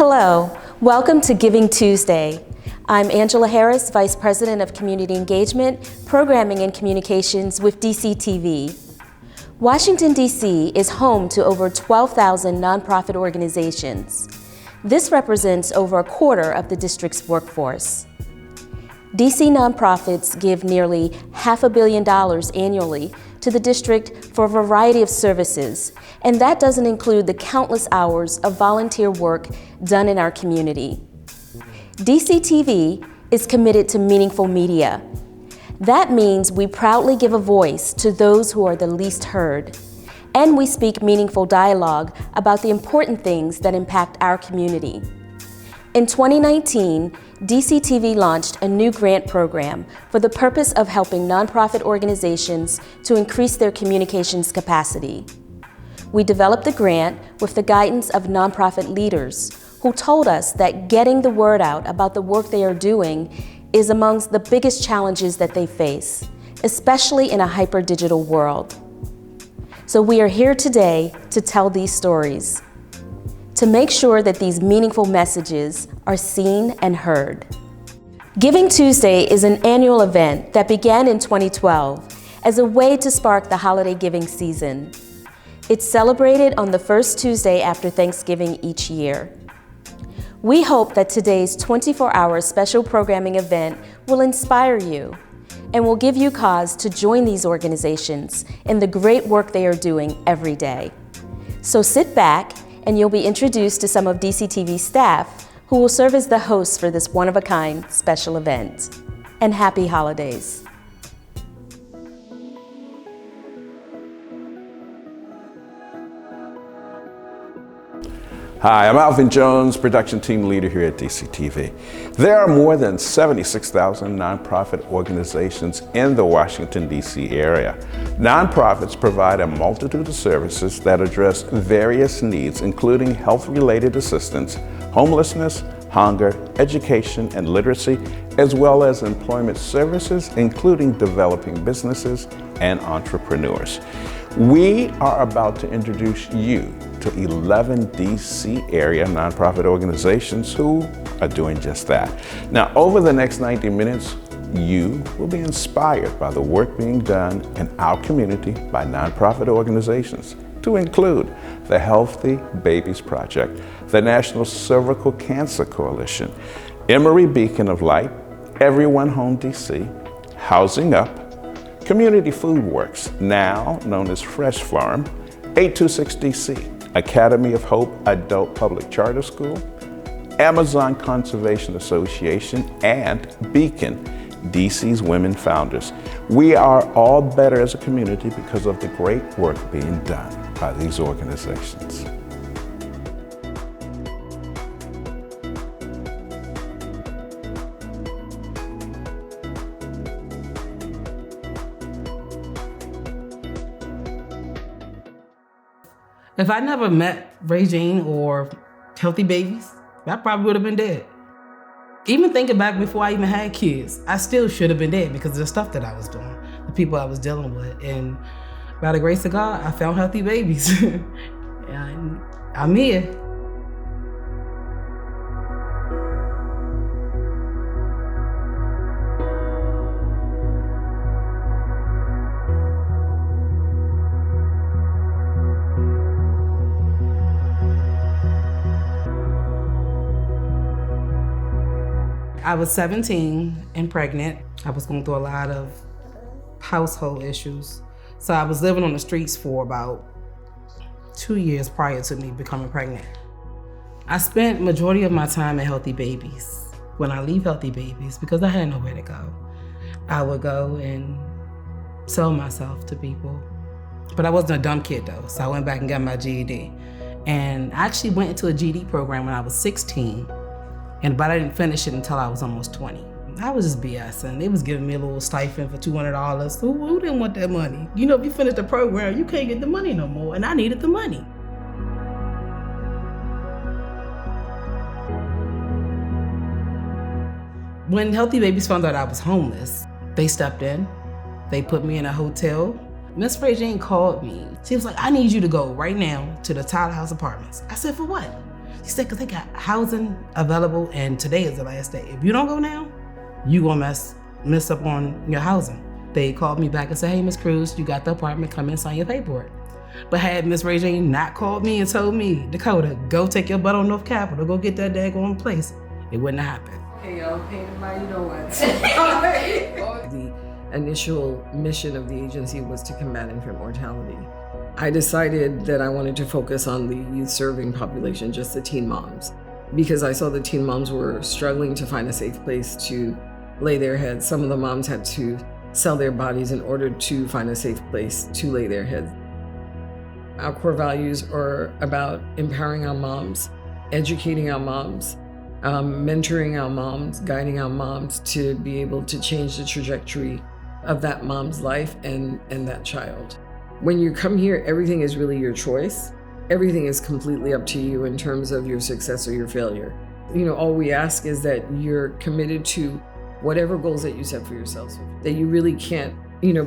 Hello, welcome to Giving Tuesday. I'm Angela Harris, Vice President of Community Engagement, Programming and Communications with DCTV. Washington, D.C. is home to over 12,000 nonprofit organizations. This represents over a quarter of the district's workforce. D.C. nonprofits give nearly $500 million annually to the district for a variety of services, and that doesn't include the countless hours of volunteer work done in our community. DCTV is committed to meaningful media. That means we proudly give a voice to those who are the least heard, and we speak meaningful dialogue about the important things that impact our community. In 2019, DCTV launched a new grant program for the purpose of helping nonprofit organizations to increase their communications capacity. We developed the grant with the guidance of nonprofit leaders who told us that getting the word out about the work they are doing is amongst the biggest challenges that they face, especially in a hyper-digital world. So we are here today to tell these stories, to make sure that these meaningful messages are seen and heard. Giving Tuesday is an annual event that began in 2012 as a way to spark the holiday giving season. It's celebrated on the first Tuesday after Thanksgiving each year. We hope that today's 24-hour special programming event will inspire you and will give you cause to join these organizations in the great work they are doing every day. So sit back and you'll be introduced to some of DCTV's staff who will serve as the hosts for this one-of-a-kind special event. And happy holidays. Hi, I'm Alvin Jones, production team leader here at DCTV. There are more than 76,000 nonprofit organizations in the Washington, D.C. area. Nonprofits provide a multitude of services that address various needs, including health-related assistance, homelessness, hunger, education, and literacy, as well as employment services, including developing businesses and entrepreneurs. We are about to introduce you to 11 DC area nonprofit organizations who are doing just that. Now, over the next 90 minutes, you will be inspired by the work being done in our community by nonprofit organizations, to include the Healthy Babies Project, the National Cervical Cancer Coalition, Emery Beacon of Light, Everyone Home DC, Housing Up, Community Foodworks, now known as FreshFarm, 826 DC, Academy of Hope Adult Public Charter School, Amazon Conservation Association, and Beacon, DC's Women Founders. We are all better as a community because of the great work being done by these organizations. If I never met Regine or Healthy Babies, I probably would have been dead. Even thinking back before I even had kids, I still should have been dead because of the stuff that I was doing, the people I was dealing with. And by the grace of God, I found Healthy Babies. And I'm here. I was 17 and pregnant. I was going through a lot of household issues. So I was living on the streets for about 2 years prior to me becoming pregnant. I spent majority of my time at Healthy Babies. When I leave Healthy Babies, because I had nowhere to go, I would go and sell myself to people. But I wasn't a dumb kid though, so I went back and got my GED. And I actually went into a GED program when I was 16. But I didn't finish it until I was almost 20. I was just BSing. They was giving me a little stipend for $200. Who didn't want that money? You know, if you finish the program, you can't get the money no more, and I needed the money. When Healthy Babies found out I was homeless, they stepped in. They put me in a hotel. Miss Regine called me. She was like, I need you to go right now to the Tyler House Apartments. I said, for what? He said, because they got housing available and today is the last day. If you don't go now, you gonna mess up on your housing. They called me back and said, hey, Miss Cruz, you got the apartment, come and sign your paperwork. But had Miss Ray Jane not called me and told me, Dakota, go take your butt on North Capitol, go get that daggone place, it wouldn't have happened. Okay, y'all, painted by you know what. The initial mission of the agency was to combat infant mortality. I decided that I wanted to focus on the youth serving population, just the teen moms, because I saw the teen moms were struggling to find a safe place to lay their heads. Some of the moms had to sell their bodies in order to find a safe place to lay their heads. Our core values are about empowering our moms, educating our moms, mentoring our moms, guiding our moms to be able to change the trajectory of that mom's life and that child. When you come here, everything is really your choice. Everything is completely up to you in terms of your success or your failure. All we ask is that you're committed to whatever goals that you set for yourselves, that you really can't,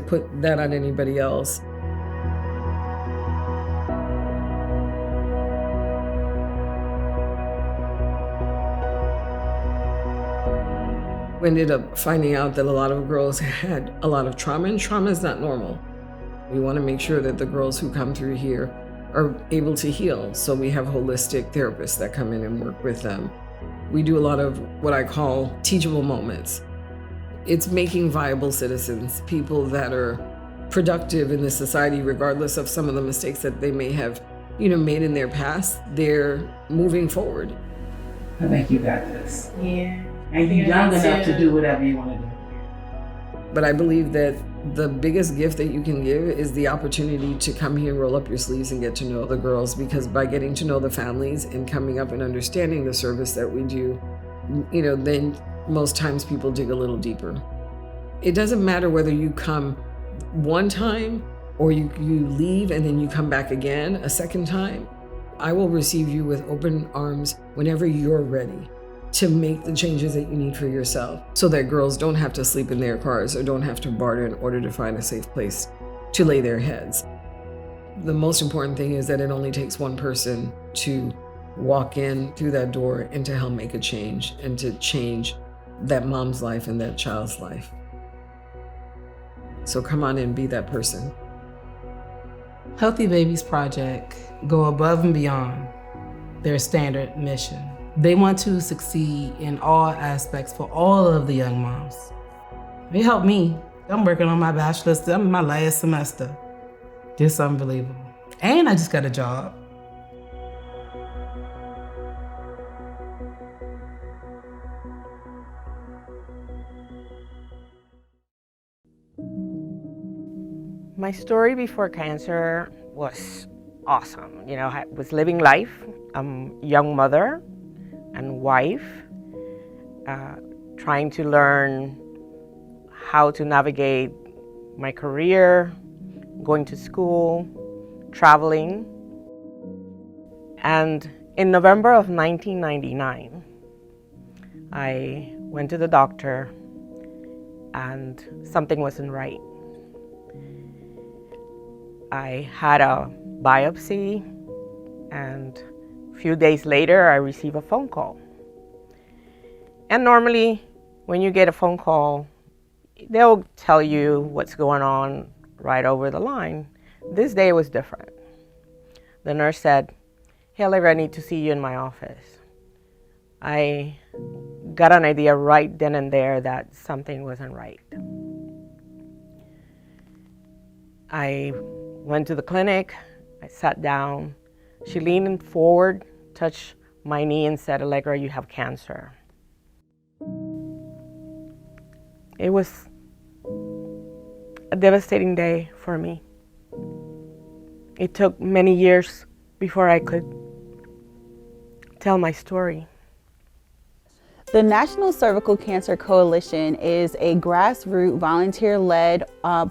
put that on anybody else. We ended up finding out that a lot of girls had a lot of trauma, and trauma is not normal. We want to make sure that the girls who come through here are able to heal. So we have holistic therapists that come in and work with them. We do a lot of what I call teachable moments. It's making viable citizens, people that are productive in the society, regardless of some of the mistakes that they may have, made in their past. They're moving forward. I think you got this. Yeah. And you're young enough to do whatever you want to do. But I believe that the biggest gift that you can give is the opportunity to come here, roll up your sleeves, and get to know the girls, because by getting to know the families and coming up and understanding the service that we do, then most times people dig a little deeper. It doesn't matter whether you come one time or you leave and then you come back again a second time. I will receive you with open arms whenever you're ready to make the changes that you need for yourself, so that girls don't have to sleep in their cars or don't have to barter in order to find a safe place to lay their heads. The most important thing is that it only takes one person to walk in through that door and to help make a change and to change that mom's life and that child's life. So come on in, be that person. Healthy Babies Project go above and beyond their standard mission. They want to succeed in all aspects for all of the young moms. It helped me. I'm working on my bachelor's. I'm in my last semester. It's unbelievable. And I just got a job. My story before cancer was awesome. I was living life. I'm a young mother and wife, trying to learn how to navigate my career, going to school, traveling. And in November of 1999, I went to the doctor and something wasn't right. I had a biopsy, and a few days later, I received a phone call. And normally, when you get a phone call, they'll tell you what's going on right over the line. This day was different. The nurse said, "Hey, LaVern, I need to see you in my office." I got an idea right then and there that something wasn't right. I went to the clinic, I sat down. She leaned forward, touched my knee and said, "Allegra, you have cancer." It was a devastating day for me. It took many years before I could tell my story. The National Cervical Cancer Coalition is a grassroots volunteer-led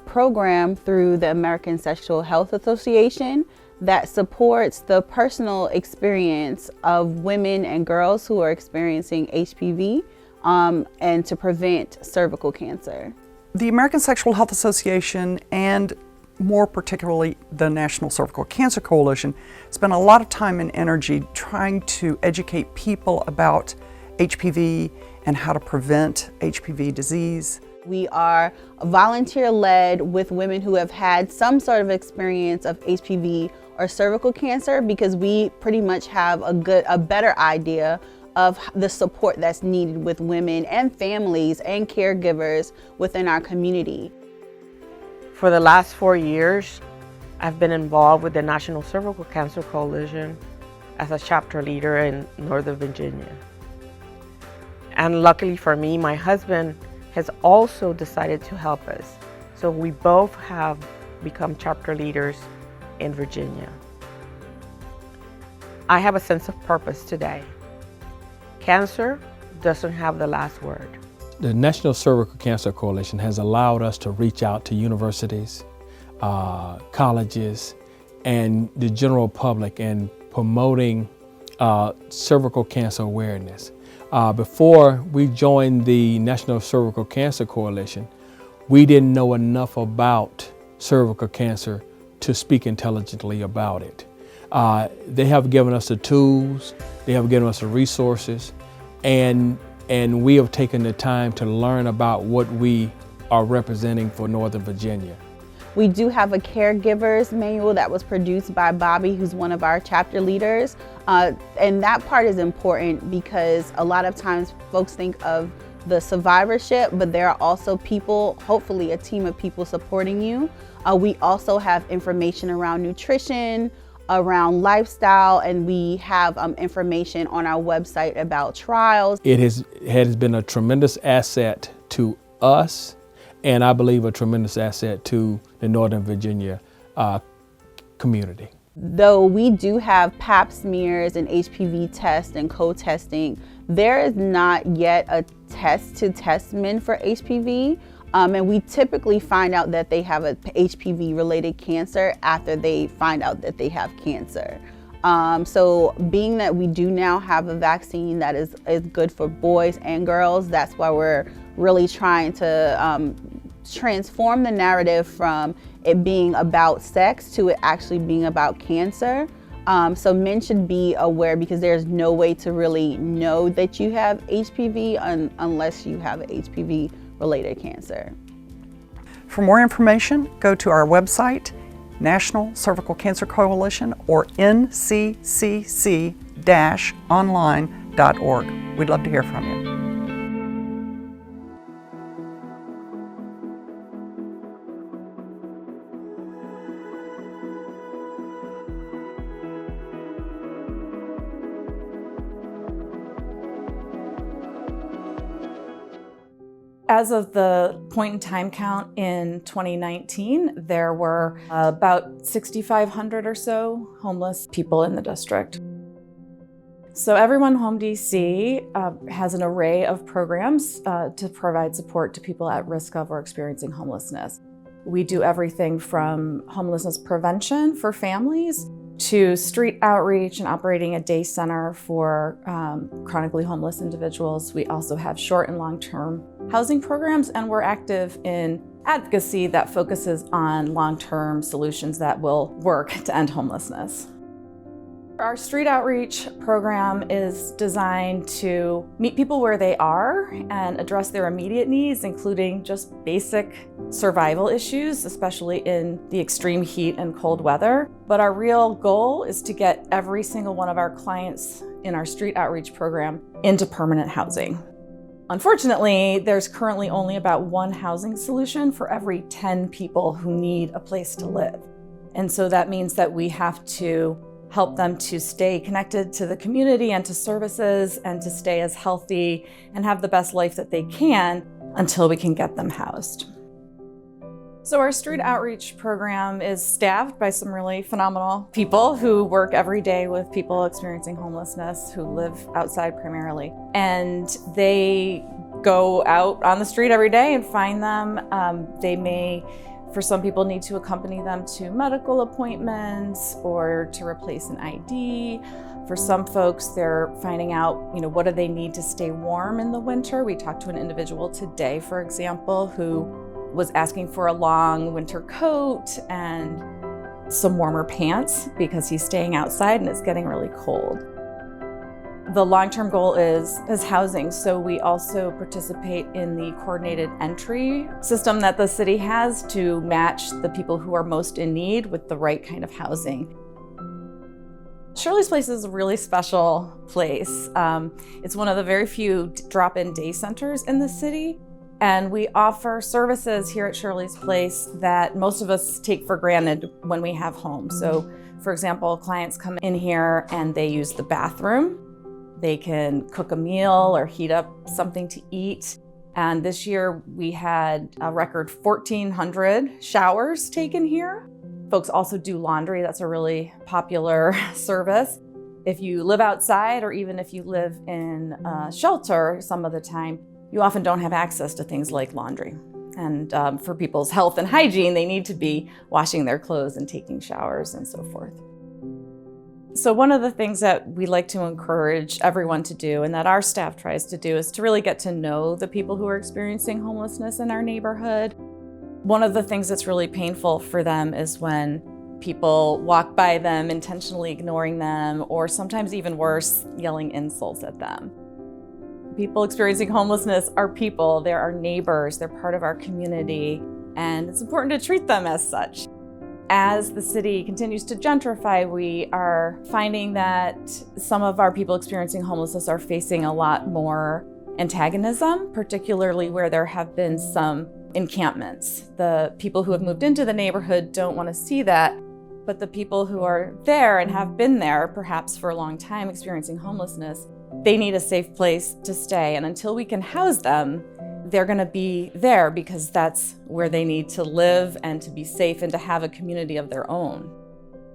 program through the American Sexual Health Association that supports the personal experience of women and girls who are experiencing HPV and to prevent cervical cancer. The American Sexual Health Association and more particularly the National Cervical Cancer Coalition, spent a lot of time and energy trying to educate people about HPV and how to prevent HPV disease. We are volunteer-led with women who have had some sort of experience of HPV or cervical cancer, because we pretty much have a better idea of the support that's needed with women and families and caregivers within our community. For the last 4 years, I've been involved with the National Cervical Cancer Coalition as a chapter leader in Northern Virginia. And luckily for me, my husband has also decided to help us. So we both have become chapter leaders in Virginia. I have a sense of purpose today. Cancer doesn't have the last word. The National Cervical Cancer Coalition has allowed us to reach out to universities, colleges, and the general public in promoting cervical cancer awareness. Before we joined the National Cervical Cancer Coalition, we didn't know enough about cervical cancer to speak intelligently about it. They have given us the tools, they have given us the resources, and we have taken the time to learn about what we are representing for Northern Virginia. We do have a caregiver's manual that was produced by Bobby, who's one of our chapter leaders. And that part is important because a lot of times folks think of the survivorship, but there are also people, hopefully a team of people supporting you. We also have information around nutrition, around lifestyle, and we have information on our website about trials. It has been a tremendous asset to us, and I believe a tremendous asset to the Northern Virginia community. Though we do have pap smears and HPV tests and co-testing, there is not yet a test to test men for HPV. And we typically find out that they have a HPV-related cancer after they find out that they have cancer. So being that we do now have a vaccine that is good for boys and girls, that's why we're really trying to transform the narrative from it being about sex to it actually being about cancer. So men should be aware, because there's no way to really know that you have HPV unless you have an HPV-related cancer. For more information, go to our website, National Cervical Cancer Coalition, or nccc-online.org. We'd love to hear from you. As of the point in time count in 2019, there were about 6,500 or so homeless people in the district. So Everyone Home DC has an array of programs to provide support to people at risk of or experiencing homelessness. We do everything from homelessness prevention for families to street outreach and operating a day center for chronically homeless individuals. We also have short and long-term housing programs, and we're active in advocacy that focuses on long-term solutions that will work to end homelessness. Our street outreach program is designed to meet people where they are and address their immediate needs, including just basic survival issues, especially in the extreme heat and cold weather. But our real goal is to get every single one of our clients in our street outreach program into permanent housing. Unfortunately, there's currently only about one housing solution for every 10 people who need a place to live. And so that means that we have to help them to stay connected to the community and to services and to stay as healthy and have the best life that they can until we can get them housed. So our street outreach program is staffed by some really phenomenal people who work every day with people experiencing homelessness who live outside primarily. And they go out on the street every day and find them. They may, for some people, need to accompany them to medical appointments or to replace an ID. For some folks, they're finding out, what do they need to stay warm in the winter. We talked to an individual today, for example, who was asking for a long winter coat and some warmer pants because he's staying outside and it's getting really cold. The long-term goal is housing, so we also participate in the coordinated entry system that the city has to match the people who are most in need with the right kind of housing. Shirley's Place is a really special place. It's one of the very few drop-in day centers in the city, and we offer services here at Shirley's Place that most of us take for granted when we have homes. So, for example, clients come in here and they use the bathroom. They can cook a meal or heat up something to eat. And this year we had a record 1,400 showers taken here. Folks also do laundry. That's a really popular service. If you live outside or even if you live in a shelter some of the time, you often don't have access to things like laundry. And for people's health and hygiene, they need to be washing their clothes and taking showers and so forth. So one of the things that we like to encourage everyone to do, and that our staff tries to do, is to really get to know the people who are experiencing homelessness in our neighborhood. One of the things that's really painful for them is when people walk by them intentionally ignoring them, or sometimes even worse, yelling insults at them. People experiencing homelessness are people, they're our neighbors, they're part of our community, and it's important to treat them as such. As the city continues to gentrify, we are finding that some of our people experiencing homelessness are facing a lot more antagonism, particularly where there have been some encampments. The people who have moved into the neighborhood don't want to see that, but the people who are there and have been there, perhaps for a long time experiencing homelessness, they need a safe place to stay. And until we can house them, they're going to be there because that's where they need to live and to be safe and to have a community of their own.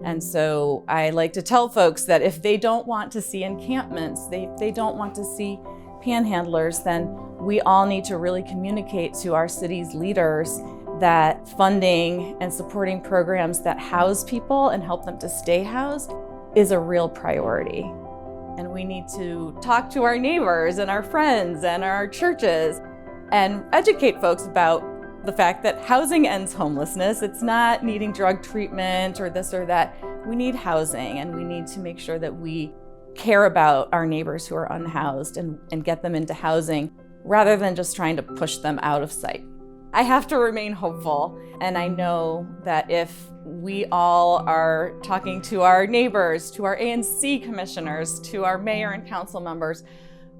And so I like to tell folks that if they don't want to see encampments, they don't want to see panhandlers, then we all need to really communicate to our city's leaders that funding and supporting programs that house people and help them to stay housed is a real priority. And we need to talk to our neighbors and our friends and our churches and educate folks about the fact that housing ends homelessness. It's not needing drug treatment or this or that. We need housing, and we need to make sure that we care about our neighbors who are unhoused and get them into housing rather than just trying to push them out of sight. I have to remain hopeful, and I know that if we all are talking to our neighbors, to our ANC commissioners, to our mayor and council members,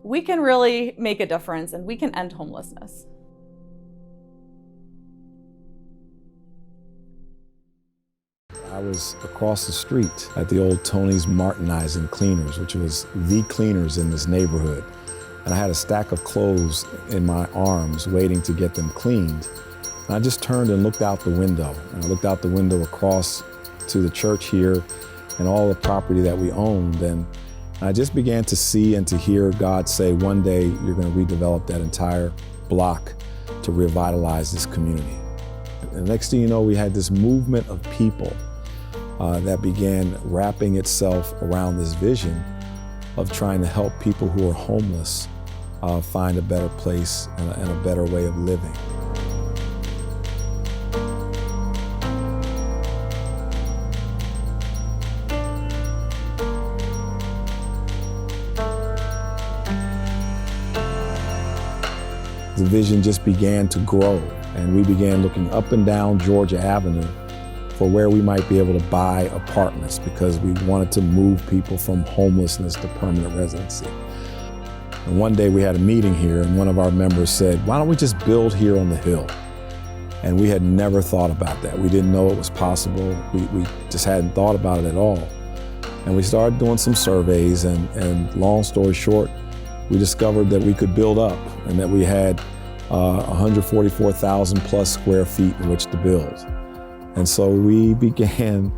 we can really make a difference and we can end homelessness. I was across the street at the old Tony's Martinizing Cleaners, which was the cleaners in this neighborhood. And I had a stack of clothes in my arms waiting to get them cleaned. And I just turned and looked out the window. And I looked out the window across to the church here and all the property that we owned. And I just began to see and to hear God say, one day you're going to redevelop that entire block to revitalize this community. And the next thing you know, we had this movement of people that began wrapping itself around this vision of trying to help people who are homeless find a better place and a better way of living. The vision just began to grow, and we began looking up and down Georgia Avenue for where we might be able to buy apartments because we wanted to move people from homelessness to permanent residency. And one day we had a meeting here, and one of our members said, why don't we just build here on the hill? And we had never thought about that. We didn't know it was possible. We just hadn't thought about it at all. And we started doing some surveys, and long story short, we discovered that we could build up and that we had 144,000 plus square feet in which to build. And so we began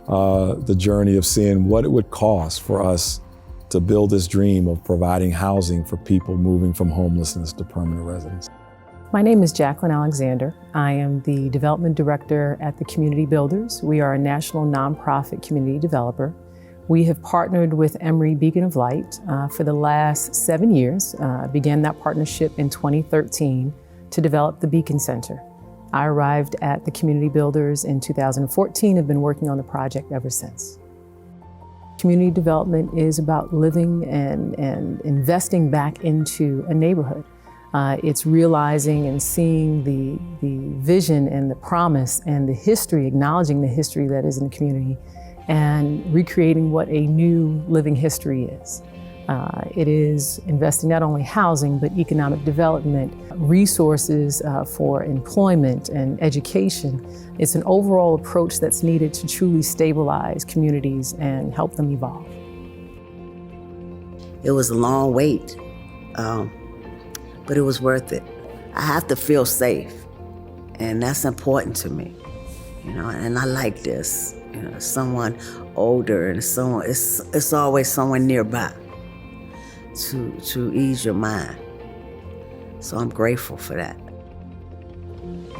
the journey of seeing what it would cost for us to build this dream of providing housing for people moving from homelessness to permanent residence. My name is Jacqueline Alexander. I am the Development Director at the Community Builders. We are a national nonprofit community developer. We have partnered with Emery Beacon of Light for the last 7 years. Began that partnership in 2013 to develop the Beacon Center. I arrived at the Community Builders in 2014 and have been working on the project ever since. Community development is about living and investing back into a neighborhood. It's realizing and seeing the vision and the promise and the history, acknowledging the history that is in the community, and recreating what a new living history is. It is investing not only housing, but economic development, resources for employment and education. It's an overall approach that's needed to truly stabilize communities and help them evolve. It was a long wait, but it was worth it. I have to feel safe, and that's important to me, and I like this. Someone older and someone, it's always someone nearby to ease your mind. So I'm grateful for that.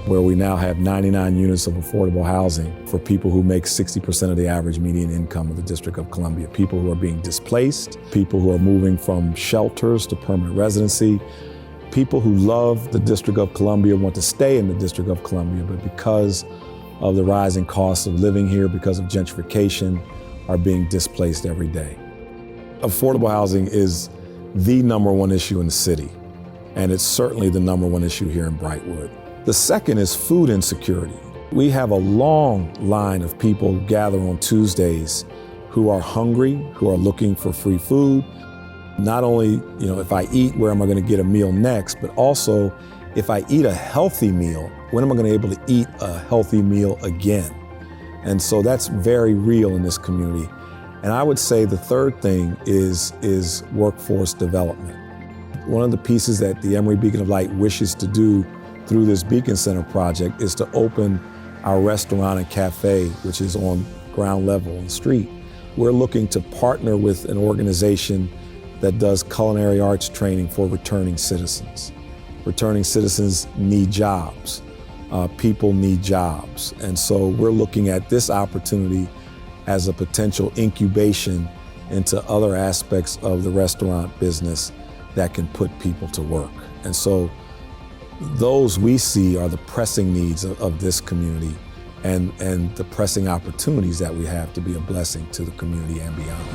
Where we now have 99 units of affordable housing for people who make 60% of the average median income of the District of Columbia, people who are being displaced, people who are moving from shelters to permanent residency, people who love the District of Columbia, want to stay in the District of Columbia, but because of the rising costs of living here, because of gentrification, are being displaced every day. Affordable housing is the #1 issue in the city, and it's certainly the #1 issue here in Brightwood. The second is food insecurity. We have a long line of people who gather on Tuesdays who are hungry, who are looking for free food. Not only, if I eat, where am I going to get a meal next, but also if I eat a healthy meal, when am I going to be able to eat a healthy meal again? And so that's very real in this community. And I would say the third thing is workforce development. One of the pieces that the Emery Beacon of Light wishes to do through this Beacon Center project is to open our restaurant and cafe, which is on ground level on the street. We're looking to partner with an organization that does culinary arts training for returning citizens. Returning citizens need jobs. People need jobs. And so we're looking at this opportunity as a potential incubation into other aspects of the restaurant business that can put people to work. And so those we see are the pressing needs of this community and the pressing opportunities that we have to be a blessing to the community and beyond.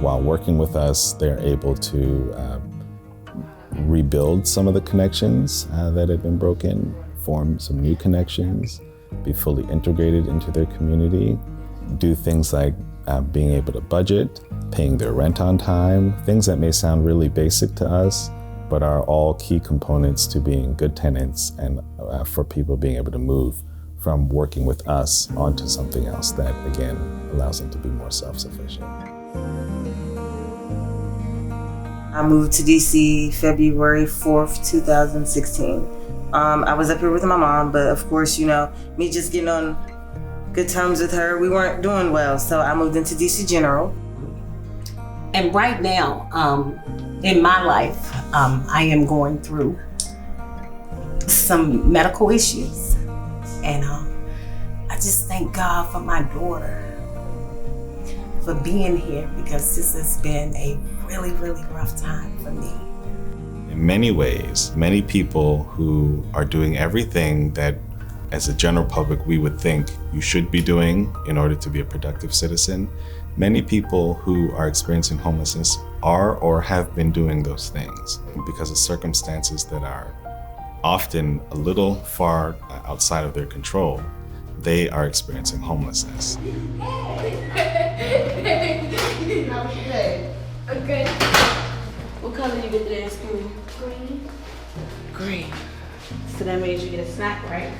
While working with us, they're able to rebuild some of the connections that have been broken, form some new connections, be fully integrated into their community, do things like being able to budget, paying their rent on time, things that may sound really basic to us, but are all key components to being good tenants and for people being able to move from working with us onto something else that, again, allows them to be more self-sufficient. I moved to DC February 4th, 2016. I was up here with my mom, but of course, me just getting on good terms with her, we weren't doing well, so I moved into DC General. And right now, in my life, I am going through some medical issues. And I just thank God for my daughter, for being here, because this has been a really, really rough time for me. In many ways, many people who are doing everything that as a general public we would think you should be doing in order to be a productive citizen, many people who are experiencing homelessness are or have been doing those things because of circumstances that are often a little far outside of their control. They are experiencing homelessness. Okay. What color you get today in school? Green. Green. So that means you get a snack, right?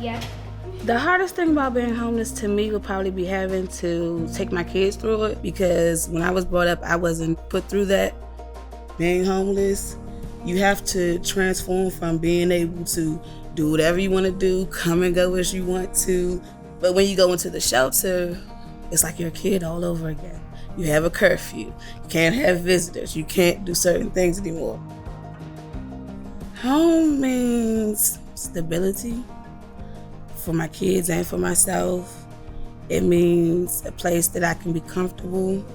Yeah. The hardest thing about being homeless to me would probably be having to take my kids through it, because when I was brought up, I wasn't put through that. Being homeless, you have to transform from being able to do whatever you want to do, come and go as you want to. But when you go into the shelter, it's like you're a kid all over again. You have a curfew. You can't have visitors. You can't do certain things anymore. Home means stability for my kids and for myself. It means a place that I can be comfortable,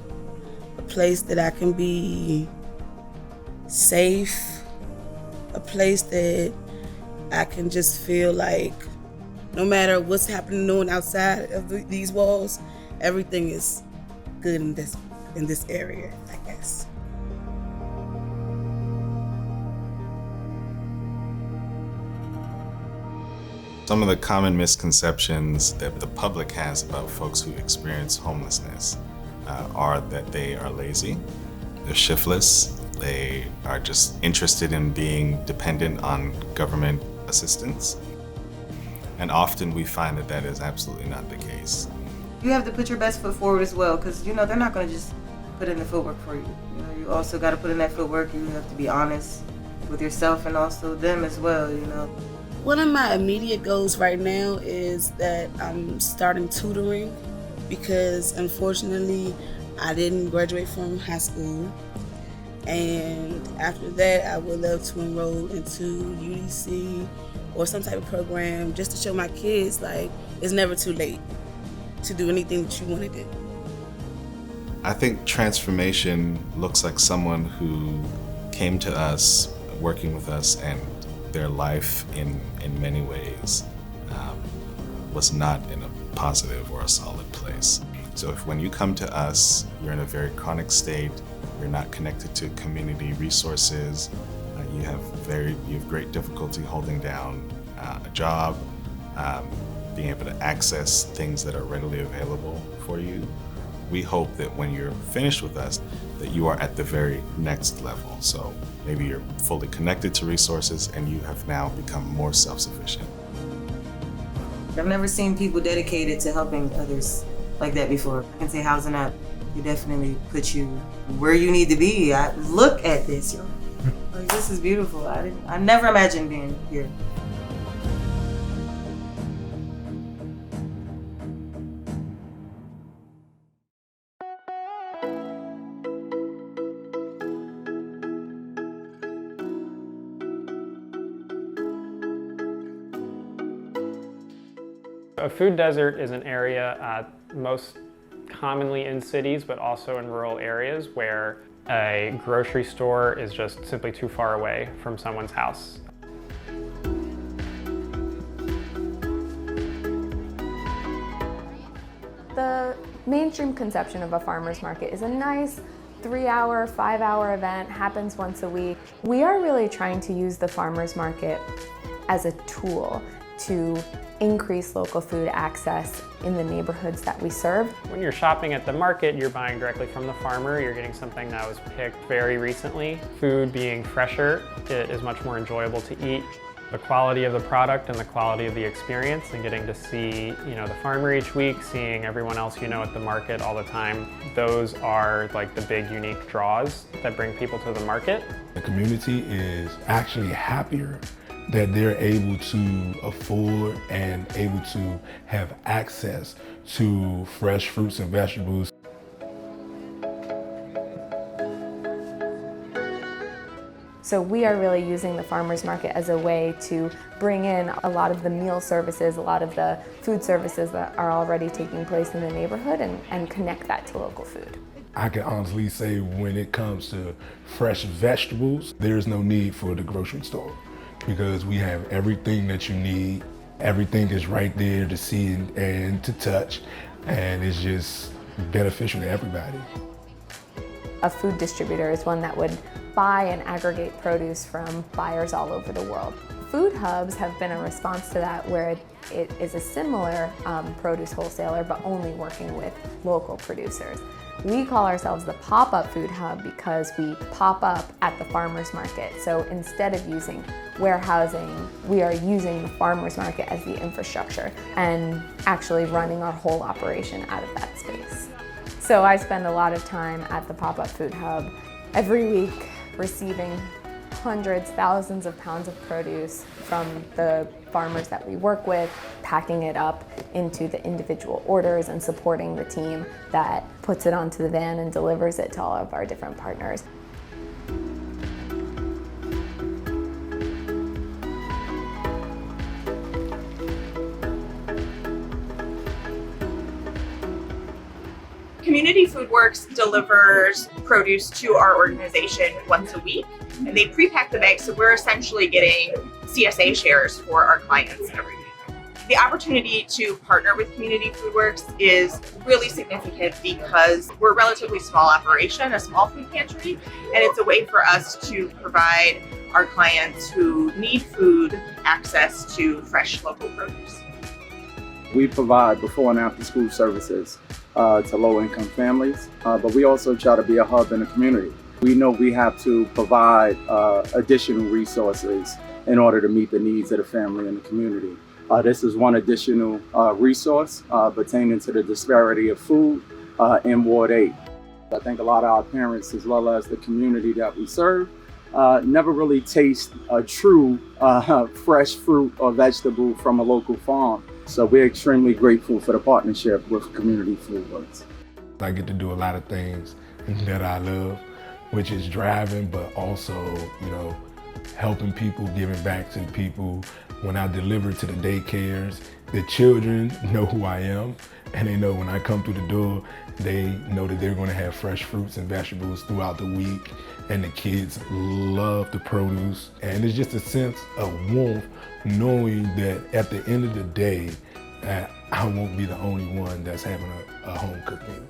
a place that I can be safe, a place that I can just feel like no matter what's happening on outside of these walls, everything is good in this area, I guess. Some of the common misconceptions that the public has about folks who experience homelessness are that they are lazy, they're shiftless, they are just interested in being dependent on government assistance. And often we find that that is absolutely not the case. You have to put your best foot forward as well, because they're not going to just put in the footwork for you. You also got to put in that footwork. You have to be honest with yourself and also them as well. One of my immediate goals right now is that I'm starting tutoring, because unfortunately I didn't graduate from high school, and after that I would love to enroll into UDC or some type of program just to show my kids like it's never too late to do anything that you want to do. I think transformation looks like someone who came to us, working with us, and their life in many ways was not in a positive or a solid place. So if when you come to us, you're in a very chronic state, you're not connected to community resources, you have great difficulty holding down a job, being able to access things that are readily available for you. We hope that when you're finished with us, that you are at the very next level. So maybe you're fully connected to resources and you have now become more self-sufficient. I've never seen people dedicated to helping others like that before. I can say Housing Up, it definitely puts you where you need to be. Look at this, yo. Like, this is beautiful. I never imagined being here. A food desert is an area most commonly in cities, but also in rural areas where a grocery store is just simply too far away from someone's house. The mainstream conception of a farmer's market is a nice 3-hour, 5-hour event, happens once a week. We are really trying to use the farmer's market as a tool to increase local food access in the neighborhoods that we serve. When you're shopping at the market, you're buying directly from the farmer. You're getting something that was picked very recently. Food being fresher, it is much more enjoyable to eat. The quality of the product and the quality of the experience, and getting to see, the farmer each week, seeing everyone else at the market all the time, those are like the big unique draws that bring people to the market. The community is actually happier that they're able to afford and able to have access to fresh fruits and vegetables. So we are really using the farmers market as a way to bring in a lot of the meal services, a lot of the food services that are already taking place in the neighborhood, and connect that to local food. I can honestly say when it comes to fresh vegetables, there's no need for the grocery store, because we have everything that you need. Everything is right there to see and to touch, and it's just beneficial to everybody. A food distributor is one that would buy and aggregate produce from buyers all over the world. Food hubs have been a response to that, where it is a similar produce wholesaler, but only working with local producers. We call ourselves the pop-up food hub because we pop up at the farmer's market. So instead of using warehousing, we are using the farmer's market as the infrastructure and actually running our whole operation out of that space. So I spend a lot of time at the pop-up food hub every week, receiving hundreds, thousands of pounds of produce from the farmers that we work with, packing it up into the individual orders and supporting the team that puts it onto the van and delivers it to all of our different partners. Community Foodworks delivers produce to our organization once a week, and they pre-pack the bags, so we're essentially getting CSA shares for our clients every week. The opportunity to partner with Community Foodworks is really significant because we're a relatively small operation, a small food pantry, and it's a way for us to provide our clients who need food access to fresh local produce. We provide before and after school services to low-income families, but we also try to be a hub in the community. We know we have to provide additional resources in order to meet the needs of the family and the community. This is one additional resource pertaining to the disparity of food in Ward 8. I think a lot of our parents, as well as the community that we serve, never really taste a true fresh fruit or vegetable from a local farm. So we're extremely grateful for the partnership with Community Foodworks. I get to do a lot of things that I love, which is driving, but also, helping people, giving back to people. When I deliver to the daycares, the children know who I am, and they know when I come through the door, they know that they're gonna have fresh fruits and vegetables throughout the week, and the kids love the produce. And it's just a sense of warmth, knowing that at the end of the day, I won't be the only one that's having a home-cooked meal.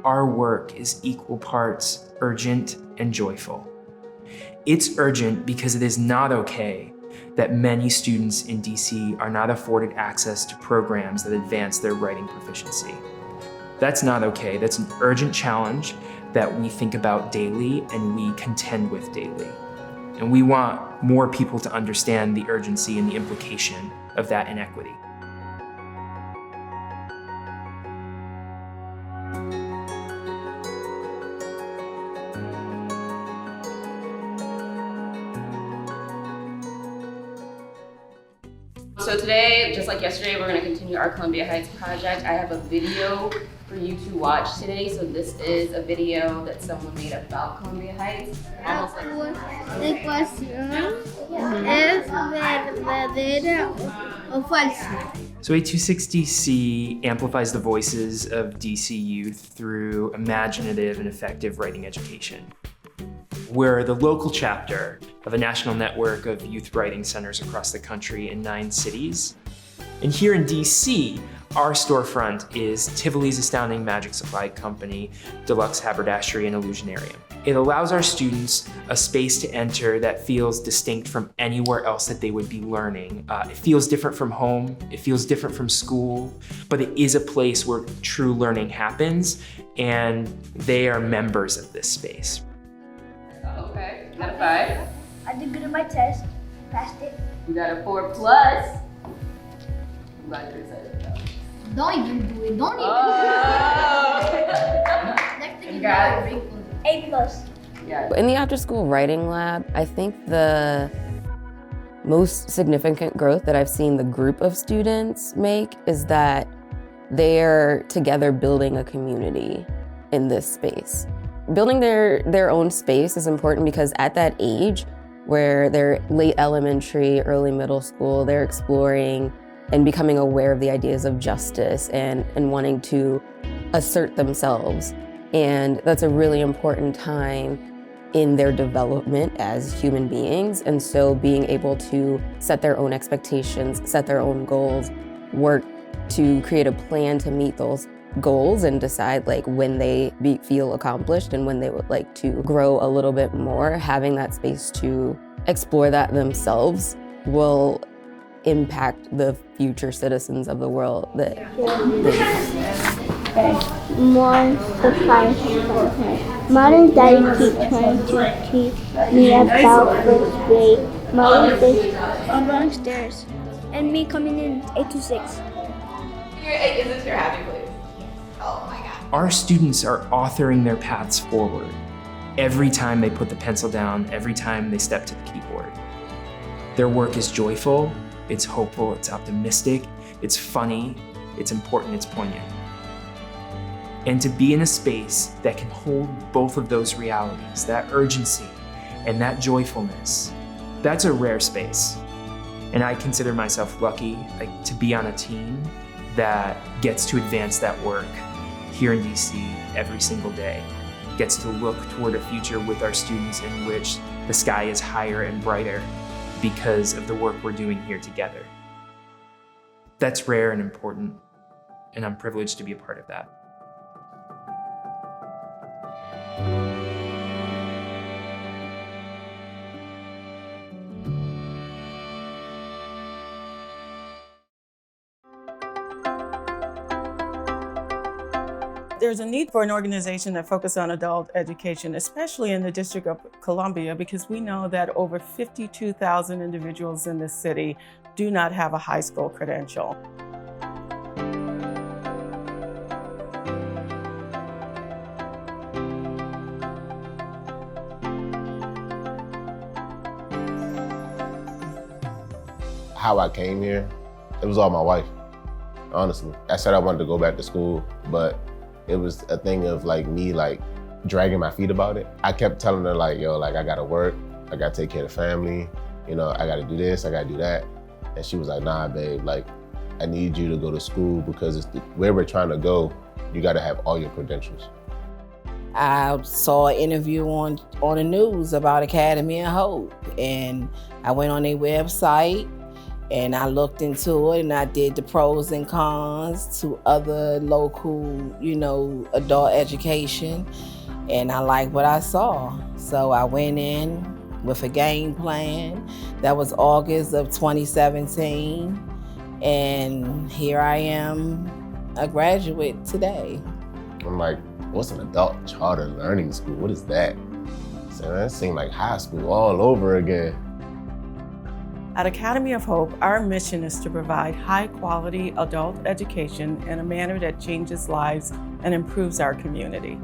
Our work is equal parts urgent and joyful. It's urgent because it is not okay that many students in DC are not afforded access to programs that advance their writing proficiency. That's not okay. That's an urgent challenge that we think about daily and we contend with daily. And we want more people to understand the urgency and the implication of that inequity. So today, just like yesterday, we're going to continue our Columbia Heights project. I have a video for you to watch today. So this is a video that someone made about Columbia Heights. Almost like ecuación es verdadera o falsa. So A260C amplifies the voices of DC youth through imaginative and effective writing education. We're the local chapter of a national network of youth writing centers across the country in 9 cities. And here in DC, our storefront is Tivoli's Astounding Magic Supply Company, Deluxe Haberdashery and Illusionarium. It allows our students a space to enter that feels distinct from anywhere else that they would be learning. It feels different from home, it feels different from school, but it is a place where true learning happens, and they are members of this space. Okay, you got a 5. I did good on my test, passed it. You got a 4+. I'm glad you're excited about it. Don't even do it, don't even do it. Next thing you know, A+. Yeah. In the after-school writing lab, I think the most significant growth that I've seen the group of students make is that they're together building a community in this space. Building their own space is important because at that age, where they're late elementary, early middle school, they're exploring and becoming aware of the ideas of justice and wanting to assert themselves. And that's a really important time in their development as human beings. And so being able to set their own expectations, set their own goals, work to create a plan to meet those goals and decide like when they feel accomplished and when they would like to grow a little bit more, having that space to explore that themselves will impact the future citizens of the world that first. More surprise from her. Mom and Daddy keep trying to teach me about first grade. Mom is wrong stairs, and me coming in 8 to 6. Is this your happy place? Oh my God. Our students are authoring their paths forward every time they put the pencil down, every time they step to the keyboard. Their work is joyful, it's hopeful, it's optimistic, it's funny, it's important, it's poignant. And to be in a space that can hold both of those realities, that urgency and that joyfulness, that's a rare space. And I consider myself lucky to be on a team that gets to advance that work here in DC every single day, gets to look toward a future with our students in which the sky is higher and brighter because of the work we're doing here together. That's rare and important, and I'm privileged to be a part of that. There's a need for an organization that focuses on adult education, especially in the District of Columbia, because we know that over 52,000 individuals in this city do not have a high school credential. How I came here, it was all my wife, honestly. I said I wanted to go back to school, but it was a thing of me dragging my feet about it. I kept telling her yo, I gotta work, I gotta take care of the family, I gotta do this, I gotta do that. And she was like, nah, babe, I need you to go to school because where we're trying to go, you gotta have all your credentials. I saw an interview on the news about Academy of Hope, and I went on their website and I looked into it and I did the pros and cons to other local, adult education, and I liked what I saw. So I went in with a game plan. That was August of 2017, and here I am, a graduate today. I'm like, what's an adult charter learning school? What is that? So that seemed like high school all over again. At Academy of Hope, our mission is to provide high-quality adult education in a manner that changes lives and improves our community.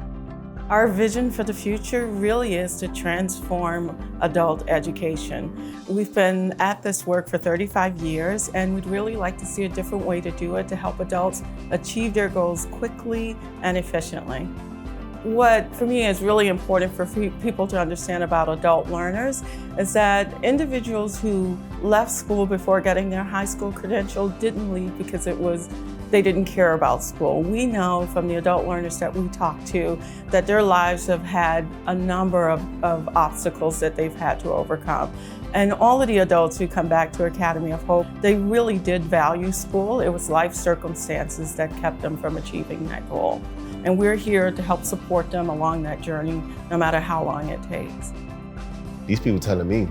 Our vision for the future really is to transform adult education. We've been at this work for 35 years, and we'd really like to see a different way to do it to help adults achieve their goals quickly and efficiently. What for me is really important for people to understand about adult learners is that individuals who left school before getting their high school credential didn't leave because they didn't care about school. We know from the adult learners that we talk to that their lives have had a number of obstacles that they've had to overcome. And all of the adults who come back to Academy of Hope, they really did value school. It was life circumstances that kept them from achieving that goal. And we're here to help support them along that journey, no matter how long it takes. These people telling me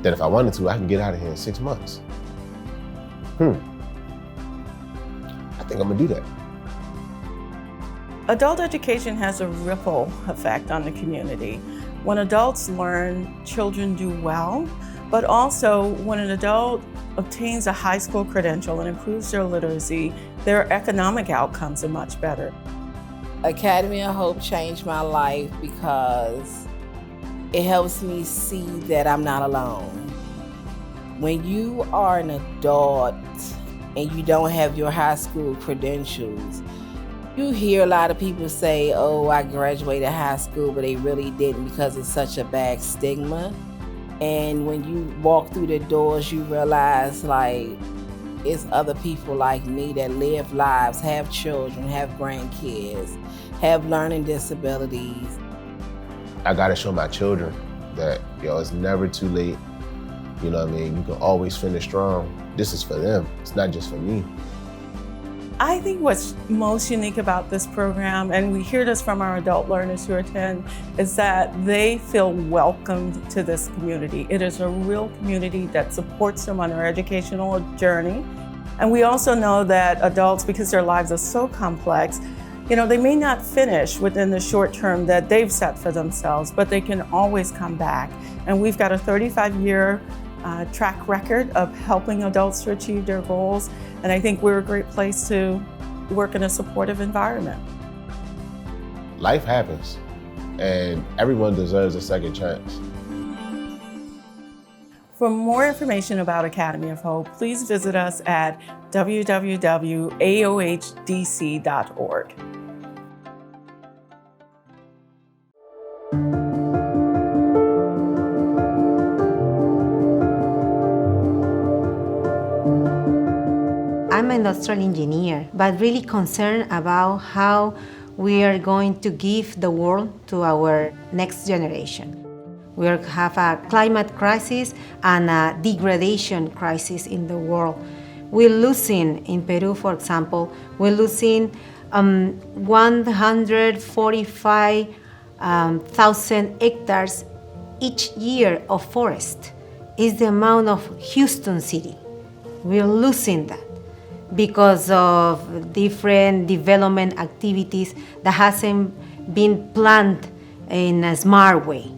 that if I wanted to, I can get out of here in 6 months. I think I'm gonna do that. Adult education has a ripple effect on the community. When adults learn, children do well, but also when an adult obtains a high school credential and improves their literacy, their economic outcomes are much better. Academy of Hope changed my life because it helps me see that I'm not alone. When you are an adult and you don't have your high school credentials, you hear a lot of people say, oh, I graduated high school, but they really didn't because it's such a bad stigma. And when you walk through the doors, you realize it's other people like me that live lives, have children, have grandkids, have learning disabilities. I gotta show my children that, it's never too late. You know what I mean? You can always finish strong. This is for them. It's not just for me. I think what's most unique about this program, and we hear this from our adult learners who attend, is that they feel welcomed to this community. It is a real community that supports them on their educational journey. And we also know that adults, because their lives are so complex, they may not finish within the short term that they've set for themselves, but they can always come back. And we've got a 35-year track record of helping adults to achieve their goals. And I think we're a great place to work in a supportive environment. Life happens, and everyone deserves a second chance. For more information about Academy of Hope, please visit us at www.aohdc.org. I'm an industrial engineer, but really concerned about how we are going to give the world to our next generation. We have a climate crisis and a degradation crisis in the world. We're losing, in Peru, for example, we're losing 145,000 hectares each year of forest. Is the amount of Houston City. We're losing that because of different development activities that hasn't been planned in a smart way.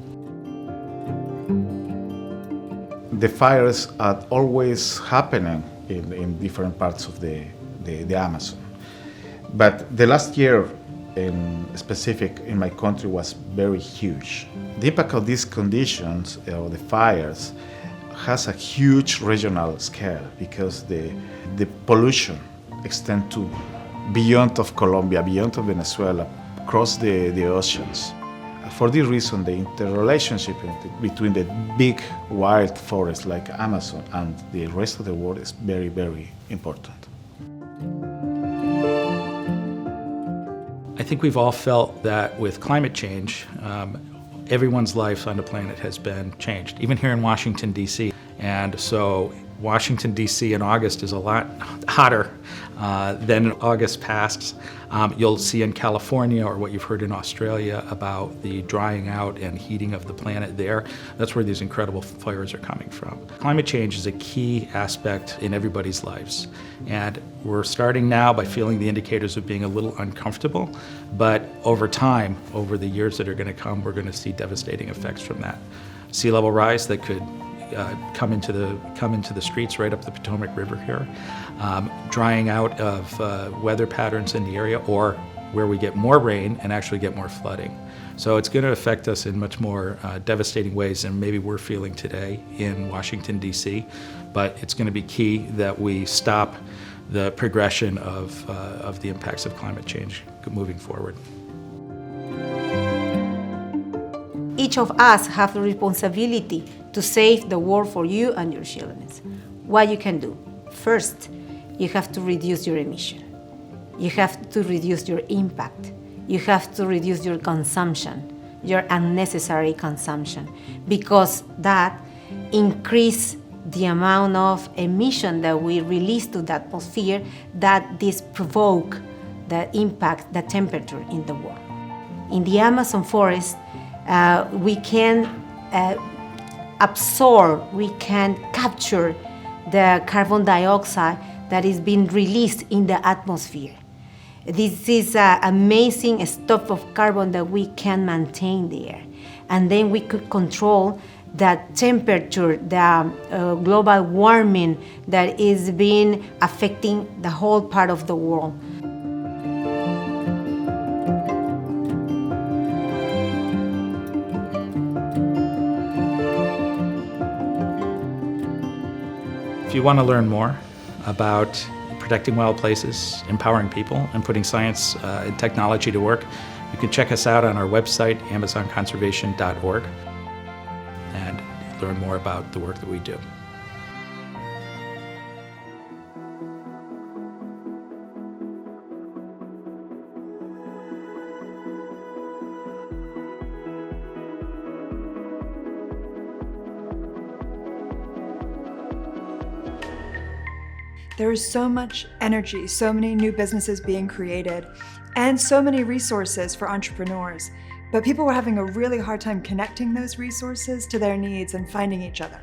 The fires are always happening in different parts of the Amazon. But the last year in specific in my country was very huge. The impact of these conditions, the fires, has a huge regional scale because the pollution extends to beyond of Colombia, beyond of Venezuela, across the oceans. For this reason, the interrelationship between the big wild forests like Amazon and the rest of the world is very, very important. I think we've all felt that with climate change, everyone's life on the planet has been changed, even here in Washington, D.C. And so Washington, D.C. in August is a lot hotter than August past. You'll see in California, or what you've heard in Australia, about the drying out and heating of the planet there. That's where these incredible fires are coming from. Climate change is a key aspect in everybody's lives. And we're starting now by feeling the indicators of being a little uncomfortable, but over time, over the years that are going to come, we're going to see devastating effects from that. Sea level rise that could come into the streets right up the Potomac River here, drying out of weather patterns in the area, or where we get more rain and actually get more flooding. So it's going to affect us in much more devastating ways than maybe we're feeling today in Washington, D.C., but it's going to be key that we stop the progression of the impacts of climate change moving forward. Each of us have the responsibility to save the world for you and your children. What you can do? First, you have to reduce your emission. You have to reduce your impact. You have to reduce your consumption, your unnecessary consumption, because that increases the amount of emission that we release to the atmosphere, that this provoke the impact, the temperature in the world. In the Amazon forest, we can absorb, we can capture the carbon dioxide that is being released in the atmosphere. This is an amazing stock of carbon that we can maintain there. And then we could control the temperature, the global warming that is being affecting the whole part of the world. If you want to learn more about protecting wild places, empowering people, and putting science and technology to work, you can check us out on our website, amazonconservation.org, and learn more about the work that we do. There is so much energy, so many new businesses being created, and so many resources for entrepreneurs. But people were having a really hard time connecting those resources to their needs and finding each other.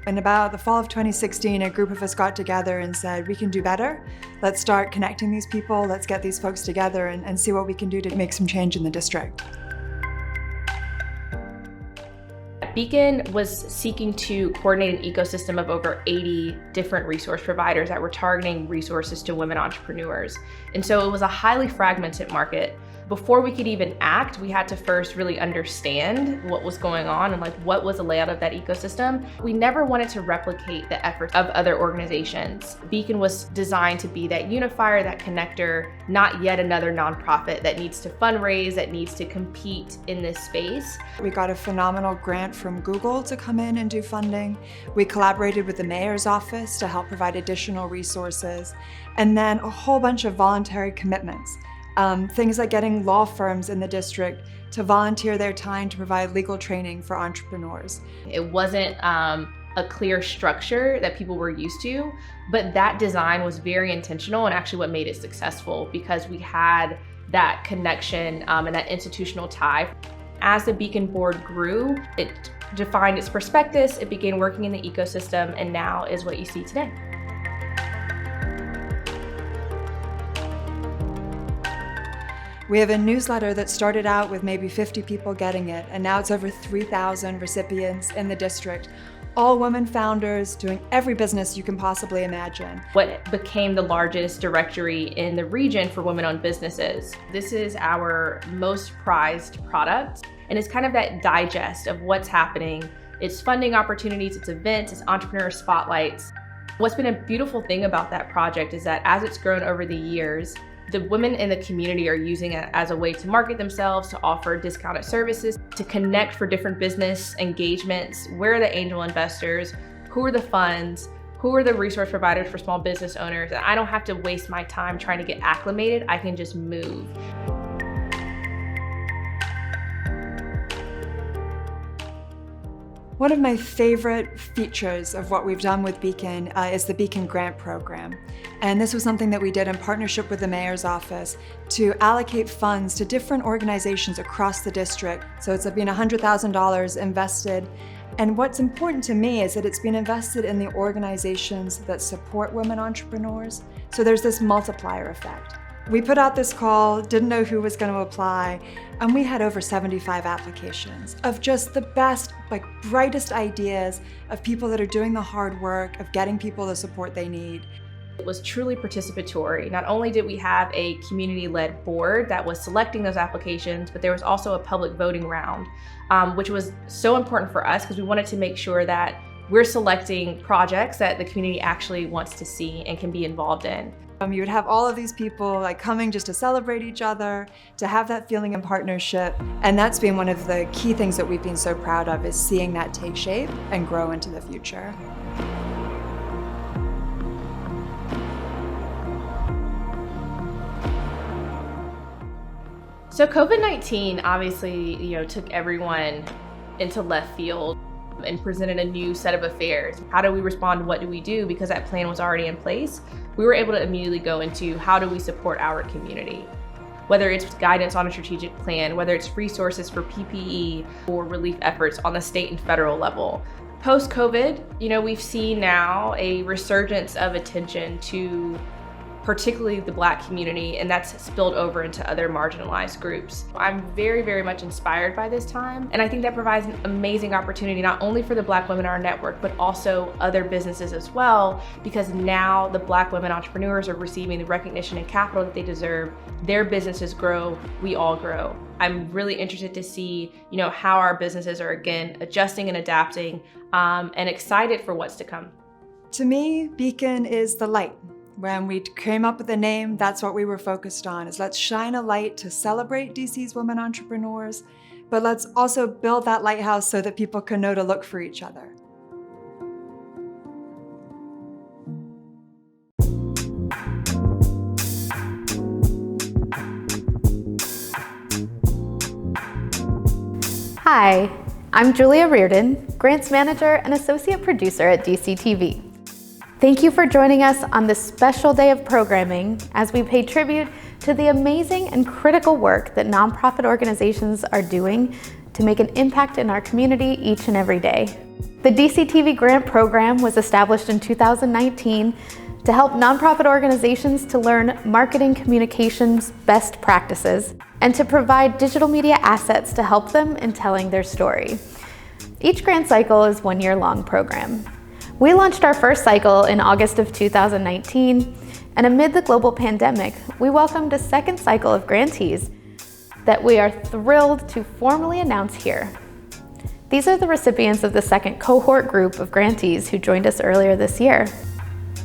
In about the fall of 2016, a group of us got together and said, we can do better. Let's start connecting these people. Let's get these folks together and see what we can do to make some change in the district. Beacon was seeking to coordinate an ecosystem of over 80 different resource providers that were targeting resources to women entrepreneurs. And so it was a highly fragmented market. Before we could even act, we had to first really understand what was going on and what was the layout of that ecosystem. We never wanted to replicate the efforts of other organizations. Beacon was designed to be that unifier, that connector, not yet another nonprofit that needs to fundraise, that needs to compete in this space. We got a phenomenal grant from Google to come in and do funding. We collaborated with the mayor's office to help provide additional resources, and then a whole bunch of voluntary commitments. Things like getting law firms in the district to volunteer their time to provide legal training for entrepreneurs. It wasn't a clear structure that people were used to, but that design was very intentional and actually what made it successful because we had that connection and that institutional tie. As the Beacon board grew, it defined its prospectus, it began working in the ecosystem, and now is what you see today. We have a newsletter that started out with maybe 50 people getting it, and now it's over 3,000 recipients in the district. All women founders doing every business you can possibly imagine. What became the largest directory in the region for women-owned businesses. This is our most prized product, and it's kind of that digest of what's happening. It's funding opportunities, it's events, it's entrepreneur spotlights. What's been a beautiful thing about that project is that as it's grown over the years, the women in the community are using it as a way to market themselves, to offer discounted services, to connect for different business engagements. Where are the angel investors? Who are the funds? Who are the resource providers for small business owners? And I don't have to waste my time trying to get acclimated. I can just move. One of my favorite features of what we've done with Beacon is the Beacon Grant Program. And this was something that we did in partnership with the mayor's office to allocate funds to different organizations across the district. So it's been $100,000 invested. And what's important to me is that it's been invested in the organizations that support women entrepreneurs. So there's this multiplier effect. We put out this call, didn't know who was going to apply, and we had over 75 applications of just the best, brightest ideas of people that are doing the hard work of getting people the support they need. It was truly participatory. Not only did we have a community-led board that was selecting those applications, but there was also a public voting round, which was so important for us because we wanted to make sure that we're selecting projects that the community actually wants to see and can be involved in. You would have all of these people coming just to celebrate each other, to have that feeling of partnership. And that's been one of the key things that we've been so proud of, is seeing that take shape and grow into the future. So COVID-19 obviously, took everyone into left field and presented a new set of affairs. How do we respond? What do we do? Because that plan was already in place, we were able to immediately go into how do we support our community? Whether it's guidance on a strategic plan, whether it's resources for PPE or relief efforts on the state and federal level. Post-COVID, we've seen now a resurgence of attention to particularly the Black community, and that's spilled over into other marginalized groups. I'm very, very much inspired by this time, and I think that provides an amazing opportunity not only for the Black women in our network, but also other businesses as well, because now the Black women entrepreneurs are receiving the recognition and capital that they deserve. Their businesses grow, we all grow. I'm really interested to see, how our businesses are again adjusting and adapting, and excited for what's to come. To me, Beacon is the light. When we came up with the name, that's what we were focused on, is let's shine a light to celebrate DC's women entrepreneurs, but let's also build that lighthouse so that people can know to look for each other. Hi, I'm Julia Reardon, Grants Manager and Associate Producer at DCTV. Thank you for joining us on this special day of programming as we pay tribute to the amazing and critical work that nonprofit organizations are doing to make an impact in our community each and every day. The DCTV grant program was established in 2019 to help nonprofit organizations to learn marketing communications best practices and to provide digital media assets to help them in telling their story. Each grant cycle is 1 year-long program. We launched our first cycle in August of 2019, and amid the global pandemic, we welcomed a second cycle of grantees that we are thrilled to formally announce here. These are the recipients of the second cohort group of grantees who joined us earlier this year.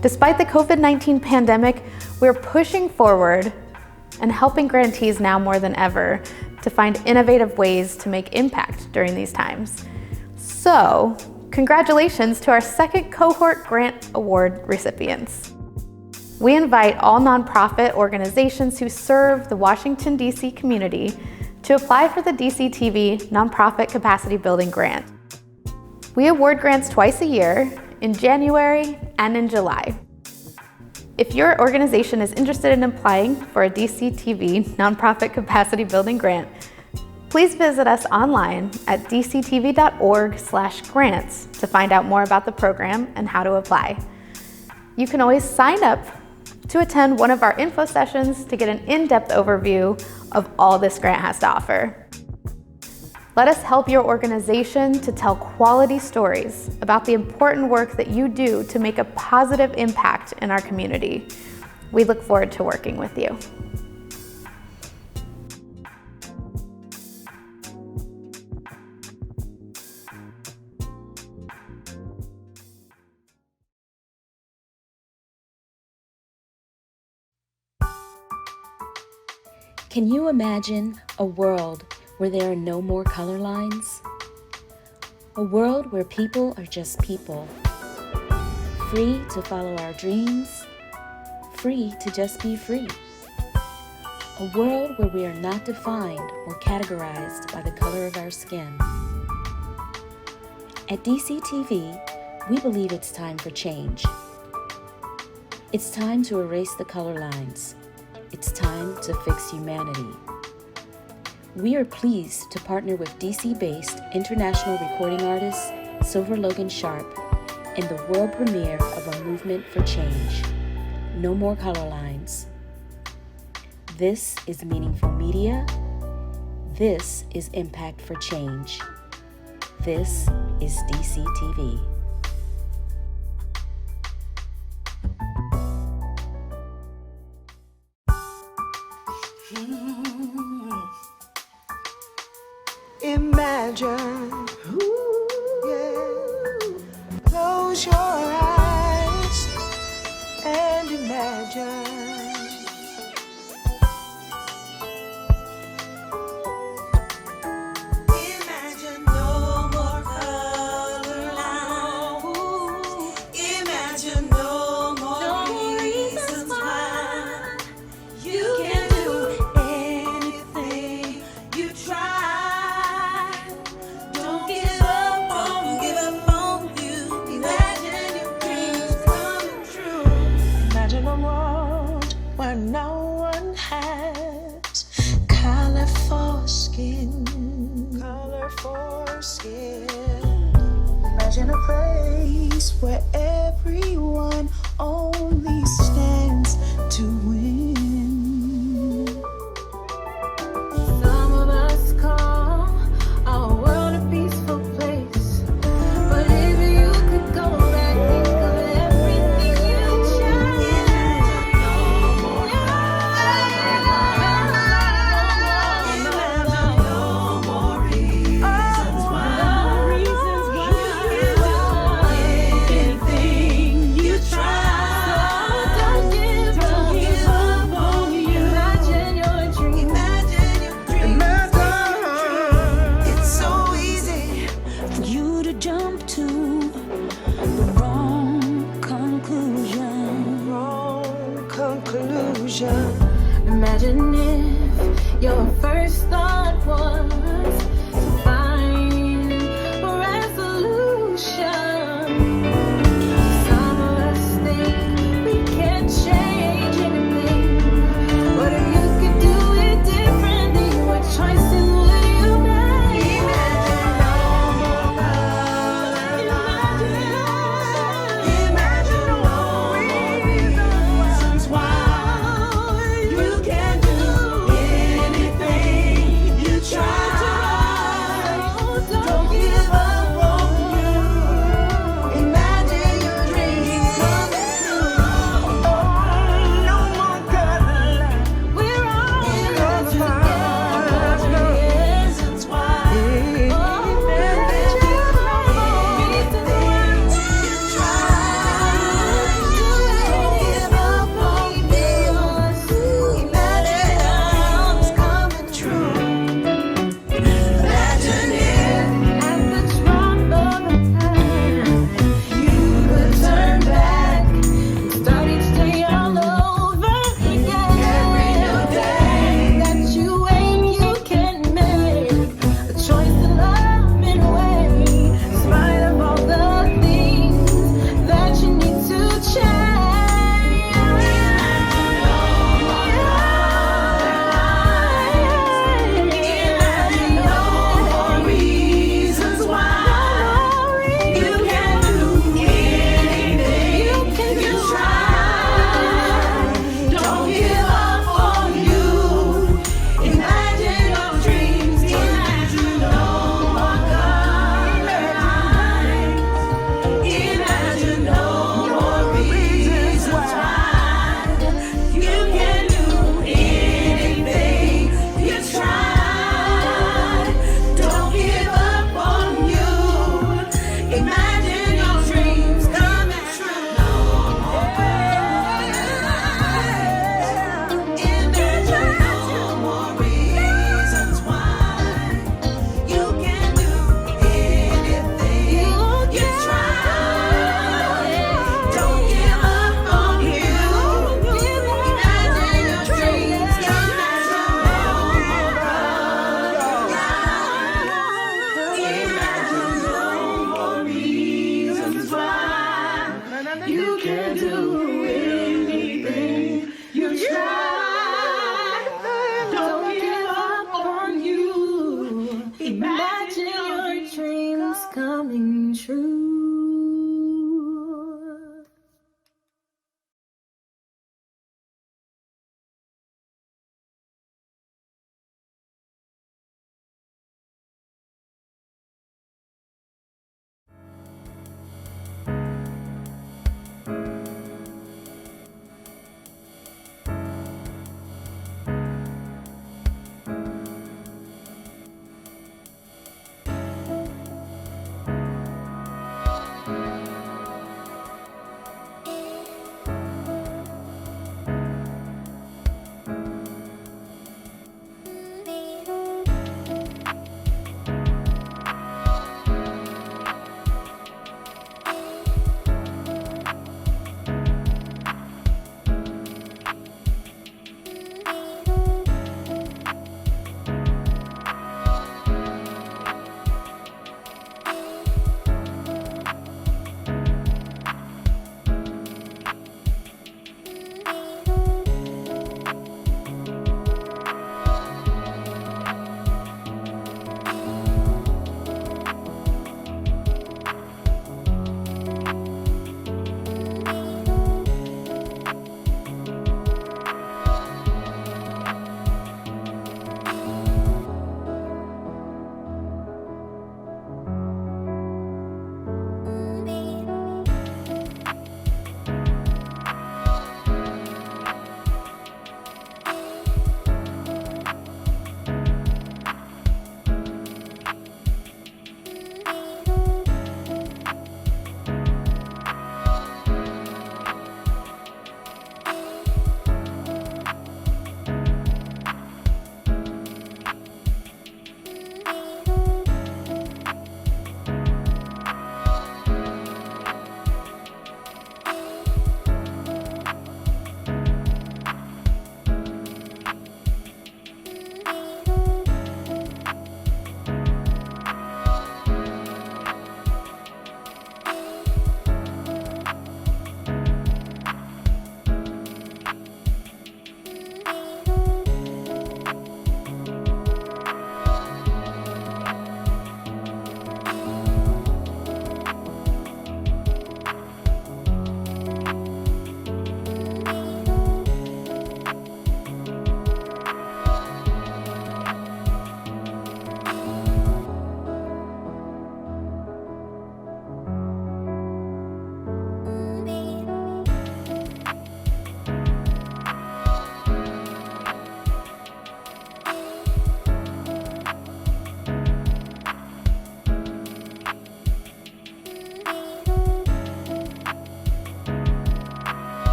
Despite the COVID-19 pandemic, we're pushing forward and helping grantees now more than ever to find innovative ways to make impact during these times. So, congratulations to our second cohort grant award recipients. We invite all nonprofit organizations who serve the Washington, D.C. community to apply for the DCTV Nonprofit Capacity Building Grant. We award grants twice a year, in January and in July. If your organization is interested in applying for a DCTV Nonprofit Capacity Building Grant, please visit us online at dctv.org/grants to find out more about the program and how to apply. You can always sign up to attend one of our info sessions to get an in-depth overview of all this grant has to offer. Let us help your organization to tell quality stories about the important work that you do to make a positive impact in our community. We look forward to working with you. Can you imagine a world where there are no more color lines? A world where people are just people, free to follow our dreams, free to just be free. A world where we are not defined or categorized by the color of our skin. At DCTV, we believe it's time for change. It's time to erase the color lines. It's time to fix humanity. We are pleased to partner with DC-based international recording artist Silver Logan Sharp in the world premiere of a movement for change. No more color lines. This is meaningful media. This is impact for change. This is DCTV. Imagine, yeah. Close your eyes and imagine. Imagine no more color lines. Imagine no more reasons why you can do anything you try. No one has color for skin. Color for skin. Imagine a place where everyone only stands to win. Some of us call our world a peaceful place, but if you could go back, think of everything you tried. Imagine if your first thought was to find a resolution. Some of us think we can't change anything, but if you could do it differently, what choices will you make? you can do anything you try. Don't give up on you. Imagine your dreams coming true.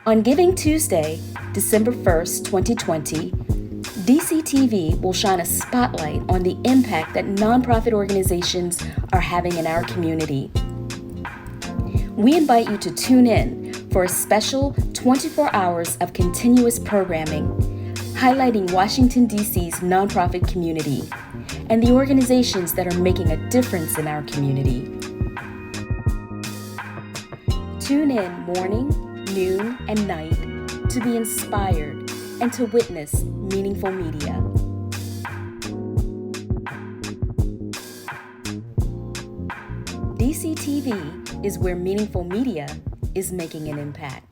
On Giving Tuesday, December 1st, 2020, DCTV will shine a spotlight on the impact that nonprofit organizations are having in our community. We invite you to tune in for a special 24 hours of continuous programming highlighting Washington, D.C.'s nonprofit community and the organizations that are making a difference in our community. Tune in morning, noon, and night to be inspired, and to witness meaningful media. DCTV is where meaningful media is making an impact.